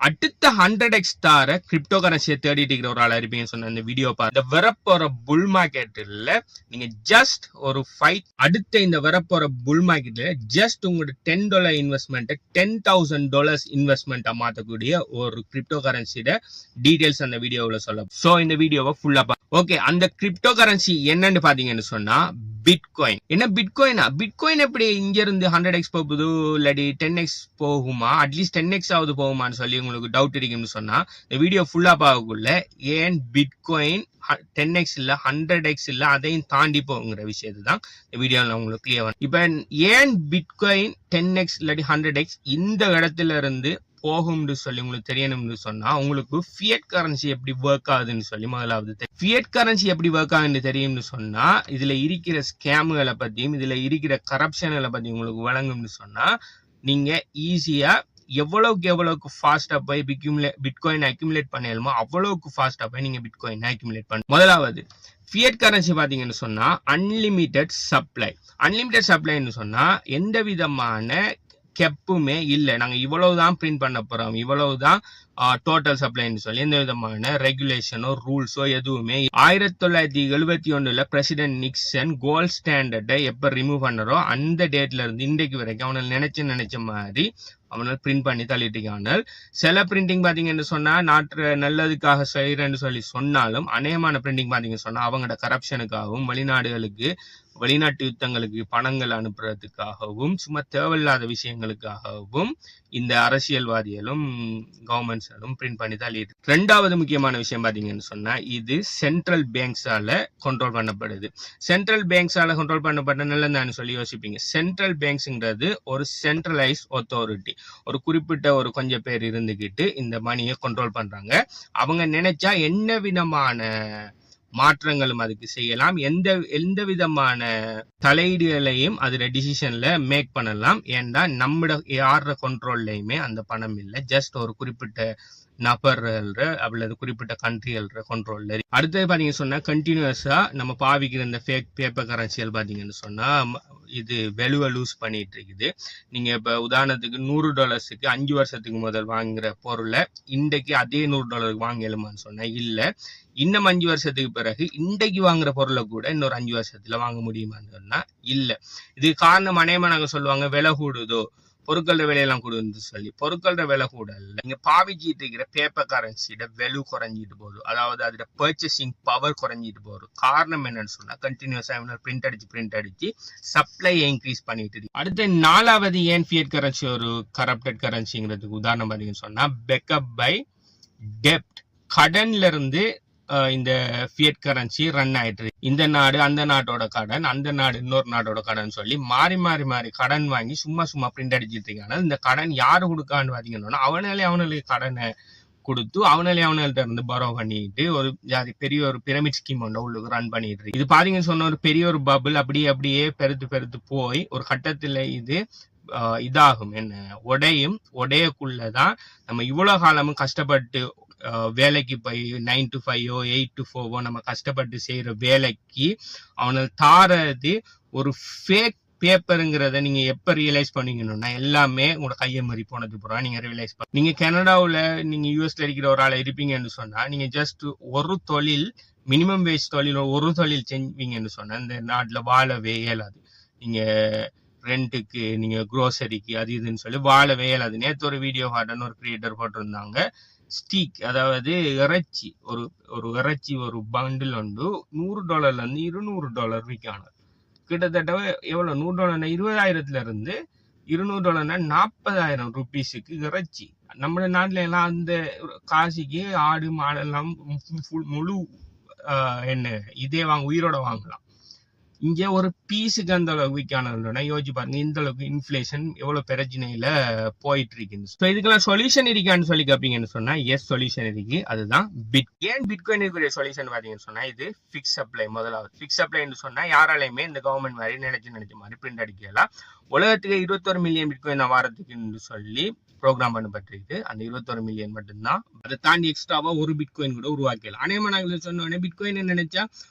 அடுத்த 100x தார crypto கரன்சியை தேடிட்டு இருக்கிற ஒரு ஆளா இருப்பீங்கன்னு சொன்ன இந்த வீடியோ பாரு. இந்த வரப்போற புல் மார்க்கெட்ல நீங்க ஜஸ்ட் ஒரு அடுத்த இந்த வரப்போற புல் மார்க்கெட்ல ஜஸ்ட் உங்களோட $10 இன்வெஸ்ட்மெண்ட் $10,000 இன்வெஸ்ட்மெண்ட் மாத்தக்கூடிய ஒரு கிரிப்டோ கரன்சியோட டீடைல்ஸ் அந்த வீடியோவில் சொல்ல. சோ இந்த வீடியோவை ஃபுல்லா ஓகே. அந்த கிரிப்டோ கரன்சி என்னன்னு பாத்தீங்கன்னு சொன்னா பிட்காயின். என்ன பிட்காயின் எப்படி இங்க இருந்து 100x போகுது இல்லாட்டி 10x போகுமா, அட்லீஸ்ட் 10x ஆவது போகுமான்னு சொல்லி உங்களுக்கு டவுட் இருக்குன்னு சொன்னா இந்த வீடியோ ஃபுல்லா பார்க்கக்குள்ள ஏன் பிட்காயின் 10x இல்ல 100x இல்ல அதையும் தாண்டி போங்கிற விஷயத்தை தான் இந்த வீடியோல உங்களுக்கு கிளியர். இப்ப ஏன் பிட்காயின் 10x இல்லாட்டி 100x இந்த இடத்துல இருந்து போகும்னு சொல்லி உங்களுக்கு தெரியணும்னு சொன்னா உங்களுக்கு ஃபியட் கரன்சி எப்படி ஒர்க் ஆகுதுன்னு சொல்லி முதலாவது ஃபியட் கரன்சி எப்படி ஒர்க் ஆகுதுன்னு தெரியும்னு சொன்னா இதுல இருக்கிற ஸ்கேம்களை பத்தியும் இதுல இருக்கிற கரப்ஷன்களை பத்தியும் உங்களுக்கு வழங்கும்னு சொன்னா நீங்க ஈஸியா எவ்வளவுக்கு ஃபாஸ்டா போய் பிட்காயின் அக்யூமுலேட் பண்ணலுமோ அவ்வளவுக்கு ஃபாஸ்டா போய் நீங்க பிட்காயின் அக்யூமுலேட் பண்ண. முதலாவது ஃபியட் கரன்சி பாத்தீங்கன்னு சொன்னா அன்லிமிட்டெட் சப்ளைன்னு சொன்னா எந்த விதமான கெப்புமே இல்லை. நாங்க இவ்வளவுதான் பிரிண்ட் பண்ண போறோம், இவ்வளவுதான் டோட்டல் சப்ளைன்னு சொல்லி எந்த விதமான ரெகுலேஷனோ ரூல்ஸோ எதுவுமே. 1971 பிரசிடென்ட் நிக்சன் கோல்ட் ஸ்டாண்டர்டை எப்ப ரிமூவ் பண்ணறோ அந்த டேட்ல இருந்து இன்றைக்கு வரைக்கும் அவனை நினைச்ச மாதிரி அவனால் பிரிண்ட் பண்ணி தள்ளிட்டு. சில பிரிண்டிங் பாத்தீங்கன்னு சொன்னா நாட்டு நல்லதுக்காக செய்யறேன்னு சொல்லி சொன்னாலும் அநேகமான பிரிண்டிங் பாத்தீங்கன்னு சொன்னா அவங்களோட கரப்ஷனுக்காகவும் வெளிநாட்டு யுத்தங்களுக்கு பணங்கள் அனுப்புறதுக்காகவும் சும்மா தேவையில்லாத விஷயங்களுக்காகவும் இந்த அரசியல்வாதிகளும் கவர்மெண்ட்ஸாலும் பிரிண்ட் பண்ணி தான் லீடு. ரெண்டாவது முக்கியமான விஷயம் பாத்தீங்கன்னு சொன்னா இது சென்ட்ரல் பேங்க்ஸால கண்ட்ரோல் பண்ணப்படுது. சென்ட்ரல் பேங்க்ஸால கண்ட்ரோல் பண்ணப்பட்ட நல்லதான்னு சொல்லி யோசிப்பீங்க. சென்ட்ரல் பேங்க்ஸ்ங்கிறது ஒரு சென்ட்ரலைஸ் அத்தாரிட்டி, ஒரு குறிப்பிட்ட ஒரு கொஞ்சம் பேர் இருந்துகிட்டு இந்த மணியை கண்ட்ரோல் பண்றாங்க. அவங்க நினைச்சா என்ன விதமான மாற்றங்களும் அதுக்கு செய்யலாம், எந்த விதமான தலையீடுகளையும் அதுல டிசிஷன்ல மேக் பண்ணலாம். ஏன்னா நம்மட யார கண்ட்ரோல்லையுமே அந்த பணம் இல்லை, ஜஸ்ட் ஒரு குறிப்பிட்ட நபர்கள் அல்லது குறிப்பிட்ட கண்ட்ரிகள் கண்ட்ரோல்ல. அடுத்தது பாத்தீங்கன்னு சொன்னா கண்டினியூஸா நம்ம பாவிக்கிற இந்த ஃபேக் பேப்பர் கரன்சிகள் பாத்தீங்கன்னு சொன்னா இது வெலுவை லூஸ் பண்ணிட்டு இருக்குது. நீங்க இப்ப உதாரணத்துக்கு $100 5 வருஷத்துக்கு முதல் வாங்குற பொருளை இன்றைக்கு அதே $100 வாங்கலுமான்னு சொன்னா இல்ல. இன்னும் 5 வருஷத்துக்கு பிறகு இன்றைக்கு வாங்குற பொருளை கூட இன்னொரு 5 வருஷத்துல வாங்க முடியுமான்னு சொன்னா இல்ல. இதுக்கு காரணம் அநேகமா நாங்க சொல்லுவாங்க விலை கூடுதோ, பொருட்கள விலையெல்லாம் கூடுதுன்னு சொல்லி. பொருட்கள விலை கூட இல்ல, நீங்க பாவிச்சிட்டு இருக்கிற பேப்பர் கரன்சியோட வெலு குறைஞ்சிட்டு போகுது, அதாவது அதோட பர்ச்சேசிங் பவர் குறைஞ்சிட்டு போகுது. காரணம் என்னன்னு சொன்னா கண்டினியூஸா பிரிண்ட் அடிச்சு சப்ளை இன்க்ரீஸ் பண்ணிட்டு இருக்கு. அடுத்து 4வது ஏன் ஃபியட் கரன்சி ஒரு கரப்டட் கரன்சிங்கிறதுக்கு உதாரணம் பாத்தீங்கன்னு சொன்னா பேக்கப் பை டெப்ட். கடன்ல இருந்து இந்த ஃபியட் கரன்சி ரன் ஆயிட்டு இருக்கு. இந்த நாடு அந்த நாட்டோட கடன், அந்த நாடு இன்னொரு நாட்டோட கடன் சொல்லி மாறி கடன் வாங்கி சும்மா பிரிண்ட் அடிச்சிட்டு இருக்காங்க. இந்த கடன் யாரு கொடுக்கான்னு பாத்தீங்கன்னா அவனுக்கு கடனை கொடுத்து அவங்கள்ட்ட இருந்து பரோ பண்ணிட்டு ஒரு பெரிய ஒரு பிரமிட் ஸ்கீம் ஒன்று உள்ளுக்கு ரன் பண்ணிட்டு இருக்கு. இது பாத்தீங்கன்னு சொன்ன ஒரு பெரிய ஒரு பபிள் அப்படியே பெருத்து போய் ஒரு கட்டத்துல இது இதாகும், என்ன உடையும். உடையக்குள்ளதான் நம்ம இவ்வளவு காலமும் கஷ்டப்பட்டு வேலைக்கு போய் 9 to 5 8 to 4 நம்ம கஷ்டப்பட்டு செய்யற வேலைக்கு அவனால் தாரது ஒரு ஃபேக் பேப்பருங்கிறத நீங்க எப்ப ரியலைஸ் பண்ணீங்கன்னா எல்லாமே உங்களோட கையை மாறி போனது போறா நீங்க ரியலைஸ் பண்ண. நீங்க கனடாவில் நீங்க யூஎஸ்ல இருக்கிற ஒரு ஆளை இருப்பீங்கன்னு சொன்னா நீங்க ஜஸ்ட் ஒரு தொழில் மினிமம் வேஜ் தொழில் ஒரு தொழில் செஞ்சீங்கன்னு சொன்னா இந்த நாட்டுல வாழவே இயலாது. நீங்க ரெண்ட்டுக்கு நீங்க குரோசரிக்கு அது இதுன்னு சொல்லி வாழவே இயலாது. நேற்று ஒரு வீடியோ காட்டன்னு ஒரு கிரியேட்டர் போட்டிருந்தாங்க. ஸ்டீக் அதாவது இறைச்சி, ஒரு இறைச்சி ஒரு பண்டில் உண்டு $100 இருந்து $200 விற்கான. கிட்டத்தட்ட எவ்வளவு $100 $20,000 இருந்து $200 $40,000 ருபீஸுக்கு இறைச்சி. நம்ம நாட்டுல எல்லாம் அந்த காசிக்கு ஆடு மாடெல்லாம் முழு என்ன இதே உயிரோட வாங்கலாம். இங்க ஒரு பீஸுக்கு அந்த அளவுக்கு விற்கான யோசிச்சு பாருங்க இந்த அளவுக்கு இன்ஃபிளேஷன் எவ்வளவு பிரச்சனையில போயிட்டு இருக்கு. இதுக்கெல்லாம் சொல்யூஷன் இருக்கான்னு சொல்லி கேப்பீங்கன்னு சொன்னா எஸ், சொல்யூஷன் இருக்கு. அதுதான் ஏன் பிட்காயின் இருக்கிற சொல்யூஷன் பாத்தீங்கன்னு சொன்னா இது பிக்ஸ் சப்ளை. முதலாவது பிக்ஸ் சப்ளைன்னு சொன்னா யாராலையுமே இந்த கவர்மெண்ட் மாதிரி நினைச்ச மாதிரி பிரிண்ட் அடிக்கலாம். உலகத்துக்கு 21 மில்லியன் பிட்காயின் வாரத்துக்குன்னு சொல்லி ப்ரோக்ராம் பண்ணப்பட்டிருக்கு. அந்த 21 மில்லியன் மட்டும்தான். அதை தாண்டி எக்ஸ்ட்ராவா ஒரு பிட்காயின் கூட உருவாக்கலாம். அநேகமா நாங்கள் சொன்னோடனே பிட்காயின் நினைச்சா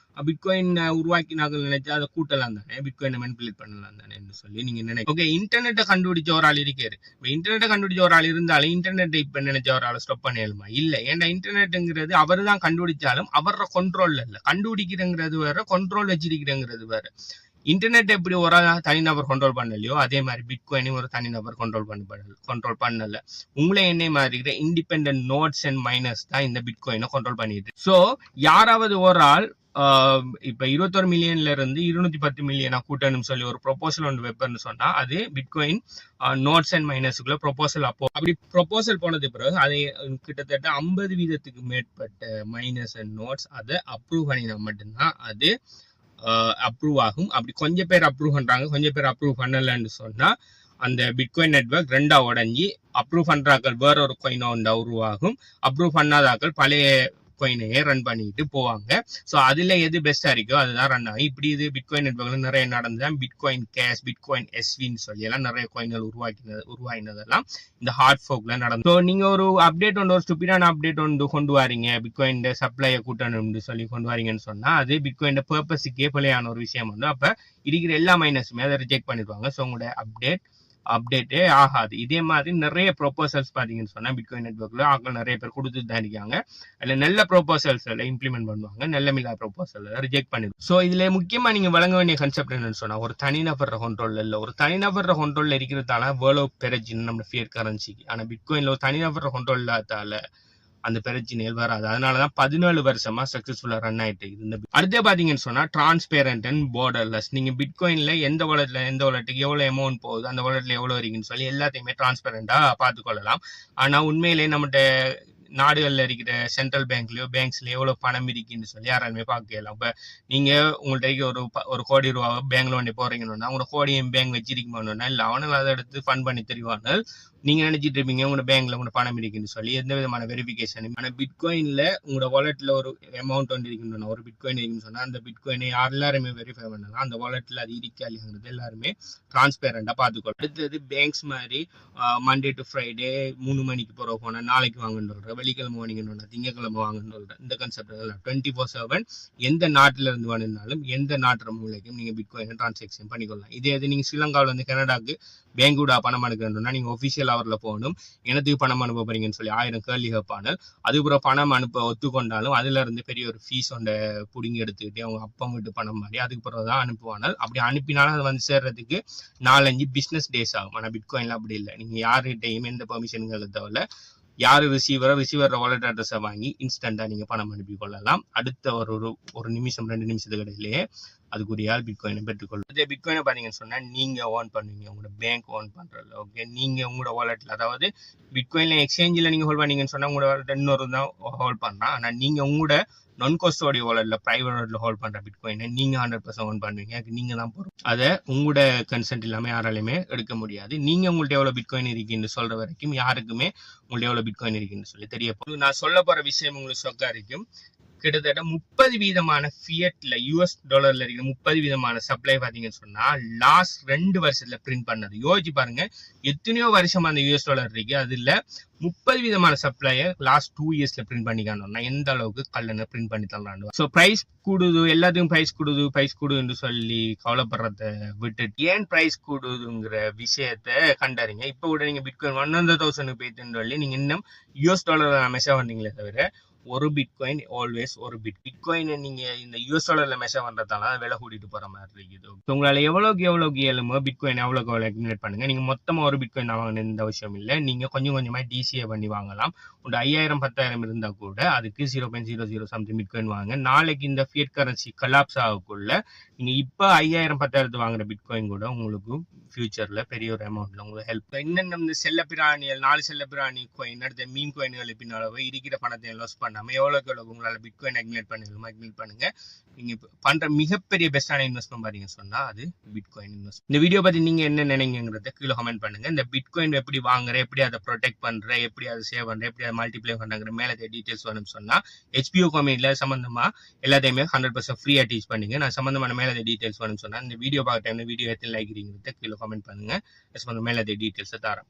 பிட்காயின் உருவாக்கினார்கள் நினைச்சா அதை கூட்டலாம் தானே, பிட்காயினை மேனிபுலேட் பண்ணலாம் தானே சொல்லி நீங்க நினைக்க. ஓகே, இன்டர்நெட்டை கண்டுபிடிச்ச ஒரு ஆள் இருக்காரு. இப்ப இன்டர்நெட்டை கண்டுபிடிச்ச ஒரு ஆள் இருந்தாலும் இன்டர்நெட்டை இப்ப நினைச்ச ஒரு ஆளை ஸ்டாப் பண்ணிடலாமா? இல்ல. ஏன்னா இன்டர்நெட்ங்கிறது அவர் தான் கண்டுபிடிச்சாலும் அவரோட கண்ட்ரோல்ல இல்ல. கண்டுபிடிக்கிறங்கிறது வேற, கண்ட்ரோல் வச்சிருக்கிறங்கிறது வேற. இன்டர்நெட் எப்படி ஒரு தனிநபர் கண்ட்ரோல் பண்ணலையோ அதே மாதிரி பிட்காயினையும் ஒரு தனிநபர் கண்ட்ரோல் பண்ணல. உங்களே என்ன மாதிரி இருக்கிற இண்டிபெண்டன்ட் நோட்ஸ் அண்ட் மைனர்ஸ் தான் இந்த பிட்காயினை கண்ட்ரோல் பண்ணிட்டு. ஸோ யாராவது ஒரு ஆள் இப்ப 21 மில்லியன்ல இருந்து 210 மில்லியனா கூட்டணும் சொல்லி ஒரு ப்ரொபோசல் ஒன்று வைப்பர்னு சொன்னா அது பிட்காயின் நோட்ஸ் அண்ட் மைனர்ஸுக்குள்ள ப்ரொபோசல் அப்படி ப்ரொபோசல் போனது பிறகு அதை கிட்டத்தட்ட 50% மேற்பட்ட மைனர்ஸ் அண்ட் நோட்ஸ் அதை அப்ரூவ் பண்ணினா மட்டும்தான் அது அப்ரூவ் ஆகும். அப்படி கொஞ்சம் பேர் அப்ரூவ் பண்றாங்க, கொஞ்சம் பேர் அப்ரூவ் பண்ணலன்னு சொன்னா அந்த பிட்காயின் நெட்வொர்க் ரெண்டா உடஞ்சி அப்ரூவ் பண்றாக்கள் வேற ஒரு காயின் ஒன்று உருவாகும், அப்ரூவ் பண்ணாதாக்கள் பழைய காயினையே ரன் பண்ணிட்டு போவாங்க. ஸோ அதுல எது பெஸ்டா இருக்கோ அதுதான் ரன் ஆகும். இப்படி இது பிட்காயின் நெட்வொர்க்ல நிறைய நடந்ததான். பிட்காயின் கேஷ், பிட்காயின் எஸ்வின்னு சொல்லி எல்லாம் நிறைய காயின்கள் உருவாக்கினதெல்லாம் இந்த ஹார்ட் ஃபோக்ல நடந்து. ஸோ நீங்க ஒரு அப்டேட் ஒன்று, ஒரு ஸ்டூபிடான அப்டேட் ஒன்று கொண்டு வரீங்க, பிட்காயின் சப்ளையை கூட்டணும்னு சொல்லி கொண்டு வரீங்கன்னு சொன்னா அது பிட்காயின் பர்பஸுக்கே பிள்ளையான ஒரு விஷயம் வந்து அப்ப இருக்கிற எல்லா மைனஸுமே அதை ரிஜெக்ட் பண்ணிடுவாங்க. ஸோ உங்களோட அப்டேட்டே ஆகாது. இதே மாதிரி நிறைய ப்ரொபோசல்ஸ் பாத்தீங்கன்னு சொன்னா பிட்காயின் நெட்வொர்க்ல ஆக்கள் நிறைய பேர் கொடுத்துட்டு தான் இருக்காங்க. அதுல நல்ல ப்ரொபோசல்ஸ் எல்லாம் இம்ப்ளிமெண்ட் பண்ணுவாங்க, நல்ல மில்லா ப்ரொபோசல் ரிஜெக்ட் பண்ணிடும். ஸோ இதுல முக்கியமா நீங்க வழங்க வேண்டிய கன்செப்ட் என்னன்னு சொன்னா ஒரு தனிநபர் கண்ட்ரோல் இல்ல. ஒரு தனிநபர் கண்ட்ரோல்ல இருக்கிறதால வேர்ல்ட் பெரஜின் நம்ம ஃபியட் கரன்சிக்கு. ஆனா பிட்காயின்ல ஒரு தனிநபர் கண்ட்ரோல் இல்லாதால அந்த பிரச்சனைகள் வராது. அதனாலதான் 17 வருஷமா சக்சஸ்ஃபுல்லா ரன் ஆயிட்டு இருக்கு. அடுத்த பாத்தீங்கன்னு சொன்னா டிரான்ஸ்பேரண்ட் அண்ட் பார்டர்லெஸ். நீங்க பிட்காயின்ல எந்த வாலெட்டுக்கு எவ்வளவு அமௌண்ட் போகுது, அந்த வாலெட்ல எவ்வளவு இருக்குன்னு சொல்லி எல்லாத்தையுமே டிரான்ஸ்பேரண்டா பார்த்துக்கொள்ளலாம். ஆனா உண்மையிலேயே நம்மகிட்ட நாடுகள்ல இருக்கிற சென்ட்ரல் பேங்க்லயோ பேங்க்ஸ்லயோ எவ்வளவு பணம் இருக்குன்னு சொல்லி யாராலுமே பார்க்கலாம். இப்ப நீங்க உங்கள்ட்ட ஒரு கோடி ரூபா பேங்க் லோன் போறீங்கன்னா உங்களோட கோடியும் பேங்க் வச்சிருக்கணும்னா இல்ல அவனுங்க அதை எடுத்து ஃபண்ட் பண்ணி தருவாங்க. நீங்க நினைச்சிட்டு இருப்பீங்க உங்களோட பேங்க்ல உங்களோட பணம் இருக்குன்னு சொல்லி எந்த விதமான வெரிஃபிகேஷன். ஆனா பிட்காயின்ல உங்களோட வாலெட்ல ஒரு அமௌண்ட் வந்து இருக்குன்னு ஒரு பிட்காயின் இருக்குன்னு சொன்னா அந்த பிட்காயினை எல்லாருமே வெரிஃபை பண்ணலாம். அந்த வாலெட்ல அது இருக்கா இல்லைங்கிறது எல்லாருமே டிரான்ஸ்பேரண்டா பார்த்துக்கணும். அடுத்தது பேங்க்ஸ் மாதிரி மண்டே டு ஃப்ரைடே 3 மணிக்கு போனா நாளைக்கு வாங்கன்னு சொல்றேன், வெள்ளிக்கிழமை வாங்கினோம்னா திங்கக்கிழமை வாங்கன்னு சொல்றேன். இந்த கான்செப்ட் 24/7 எந்த நாட்டுல இருந்து வேணும்னாலும் எந்த நாட்டு மூலைக்கும் நீங்க பிட்காயினை டிரான்சாக்ஷன் பண்ணிக்கொள்ளலாம். இதே நீங்க ஸ்ரீலங்காவில் வந்து கனடாக்கு பேங்கூட பணம் அனுப்புறதுன்னா நீங்க ஒபிஷியல் அவர்ல போகணும். எனத்துக்கு பணம் அனுப்ப போறீங்கன்னு சொல்லி 1000 கேள்வி கேட்பானல். அதுக்கப்புறம் பணம் அனுப்ப ஒத்துக்கொண்டாலும் அதுல இருந்து பெரிய ஒரு ஃபீஸ் ஒன்றை புடுங்கி எடுத்துக்கிட்டு அவங்க அப்பா வீட்டு பணம் மாதிரி அதுக்கு பிறகுதான் அனுப்புவானல். அப்படி அனுப்பினாலும் அது வந்து சேர்றதுக்கு 4-5 பிசினஸ் டேஸ் ஆகும். ஆனா பிட்காயின்ல அப்படி இல்லை. நீங்க யாருகிட்டையும் எந்த பெர்மிஷனுங்கிறத தவிர யாரு ரிசீவர் வாலெட் அட்ரஸை வாங்கி இன்ஸ்டன்டா நீங்க பணம் அனுப்பி கொள்ளலாம். அடுத்த ஒரு நிமிஷம் 2 நிமிஷத்துக்கு இடையிலேயே அதுக்குரிய பிட்காயினை பெற்றுக்கொள்ளும். அதே பிட்காயினை பாத்தீங்கன்னு சொன்னா நீங்க ஓன் பண்ணுவீங்க, உங்களோட பேங்க் ஓன் பண்றதுல. ஓகே, நீங்க உங்களோட வாலெட்ல, அதாவது பிட்காயின்ல எக்ஸ்சேஞ்சில் நீங்க ஹோல்ட் பண்ணீங்கன்னு சொன்னா உங்களோட வாலெட் இன்னொரு தான் ஹோல்ட் பண்றான். ஆனா நீங்க உங்களோட நான் கஸ்டோடி வாலெட்ல பிரைவேட் வாலெட்ல ஹோல்ட் பண்ற பிட்காயினை நீங்க 100% ஓன் பண்ணுவீங்க. நீங்க தான் போறோம். அதை உங்களோட கன்சென்ட் இல்லாம யாராலுமே எடுக்க முடியாது. நீங்க உங்கள்ட்ட எவ்வளவு பிட்காயின் இருக்குன்னு சொல்ற வரைக்கும் யாருக்குமே உங்கள்ட்ட எவ்வளவு பிட்காயின் இருக்குன்னு சொல்லி தெரிய போகுது. நான் சொல்ல போற விஷயம் உங்களுக்கு சொக்கா இருக்கும். கிட்டத்தட்ட 30 வீதமான ஃபியட்ல யூஎஸ் டாலர்ல இருக்கிற 30 வீதமான சப்ளை பாத்தீங்கன்னு சொன்னா லாஸ்ட் 2 வருஷத்துல பிரிண்ட் பண்ணது. யோசிச்சு பாருங்க, எத்தனையோ வருஷமா அந்த யூஎஸ் டாலர் இருக்கு, அதுல 30 வீதமான சப்ளையை லாஸ்ட் 2 இயர்ஸ்ல பிரிண்ட் பண்ணிக்கானோம்னா எந்த அளவுக்கு கல்லனை பிரிண்ட் பண்ணி தரலாம். ஸோ பிரைஸ் கூடுது, எல்லாத்துக்கும் பிரைஸ் கூடுதுன்னு சொல்லி கவலைப்படுறத விட்டுட்டு ஏன் பிரைஸ் கூடுதுங்கிற விஷயத்த கண்டறிங்க. இப்போ கூட நீங்க பிட்காயின் 100,000 போயிட்டுன்னு சொல்லி நீங்க இன்னும் யூஎஸ் டாலர் மெசேஜ் பண்ணீங்களே தவிர ஒரு பிட்காயின் ஆல்வேஸ் ஒரு பிட்காயினை நீங்க இந்த யூஎஸ் டாலர்ல மெஷர் பண்றதால விலை கூட்டிட்டு போற மாதிரி இருக்குது. உங்களால எவ்வளவுக்கு இயலுமோ பிட்காயின் எவ்வளவுக்கு அக்யூமுலேட் பண்ணுங்க. நீங்க மொத்தமா ஒரு பிட்காயின் வாங்கணும் எந்த அவசியம் இல்லை. நீங்க கொஞ்சம் கொஞ்சமா டிசிஏ பண்ணி வாங்கலாம். ஒரு 5000-10,000 இருந்தா கூட அதுக்கு 0.00 சம்திங் பிட்காயின் வாங்க. நாளைக்கு இந்த ஃபியட் கரன்சி கொலாப்ஸ் ஆகக்குள்ள நீங்க இப்ப 5000-10,000 வாங்குற பிட்காயின் கூட உங்களுக்கு ஃபியூச்சர்ல பெரிய ஒரு அமௌண்ட்ல உங்களுக்கு ஹெல்ப். இன்னும் இந்த செல்லப்பிராணிகள் 4 செல்லப்பிராணி காயின் அடுத்த மீம் காயின்கள் பின்னால இருக்கிற பணத்தை லாஸ் பண்ணாம எவ்வளவுக்கு உங்களால பிட்காயின் அக்யூமுலேட் பண்ணுங்க. நீங்க பண்ற மிகப்பெரிய பெஸ்டான இன்வெஸ்ட்மெண்ட் பாத்தீங்க சொன்னா அது பிட்காயின் இன்வெஸ்ட்மெண்ட். இந்த வீடியோ பத்தி நீங்க என்ன நினைக்கிறத கீழே கமெண்ட் பண்ணுங்க. இந்த பிட்காயின் எப்படி வாங்குற, எப்படி அதை ப்ரொடெக்ட் பண்ற, எப்படி அதை சேவ் பண்ற, எப்படி அதை மல்டிப்ளை பண்றாங்கிற மேல டீடைல்ஸ் வேணும்னு சொன்னா HPO கம்யூனிட்டில சம்பந்தமா எல்லாத்தையுமே 100% ஃப்ரீயா டீச் பண்ணீங்க. நான் சம்பந்தமான மேல டீடைல்ஸ் வேணும்னு சொன்னா இந்த வீடியோ பார்க்க டைம்ல வீடியோ எத்தனை லைக் கீழே கமெண்ட் பண்ணுங்க. மேல டீடைல்ஸ் தரேன்.